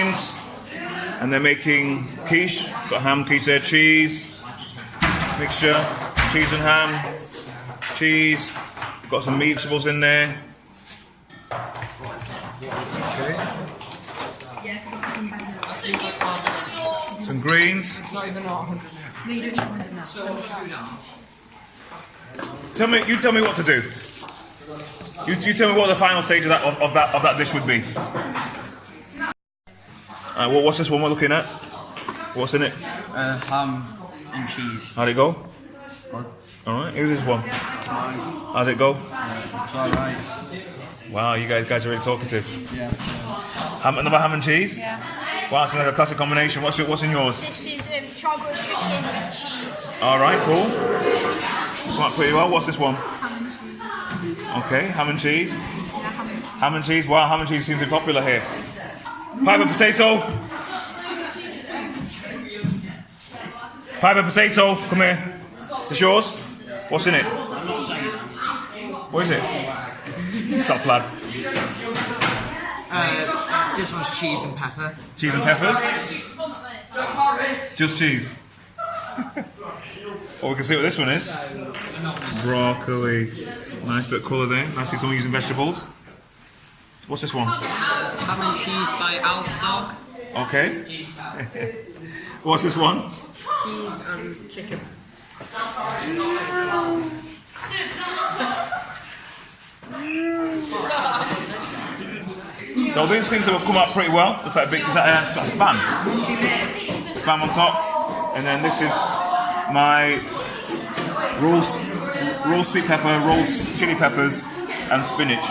greens, and they're making quiche. Got ham, quiche there, cheese, mixture, cheese and ham, cheese. Got some meat vegetables in there. Okay. Some greens. It's not even 100 now. No, you don't need 100 now. You tell me what to do. You tell me what the final stage of that dish would be. What's this one we're looking at? What's in it? Ham and cheese. How'd it go? Good. Alright, here's this one. How'd it go? It's alright. Wow, you guys are really talkative. Yeah. Another ham and cheese? Yeah. Wow, it's like a classic combination. What's in yours? This is chocolate chicken with cheese. Alright, cool. Come out pretty well. What's this one? Okay, ham and cheese. Yeah, ham and cheese. Ham and cheese. Wow, ham and cheese seems to be popular here. Pipe and potato. Pipe and potato. Come here. It's yours? What's in it? What is it? Stop, lad. This one's cheese and pepper. Cheese and peppers? Just cheese. Well, we can see what this one is. Broccoli. Nice bit of colour there. Nice to see someone using vegetables. What's this one? Ham and cheese by Alf Dog. Okay. What's this one? Cheese and chicken. So these things have come out pretty well. Looks like a big, is that spam? Spam on top. And then this is my roast sweet pepper, roast chili peppers and spinach.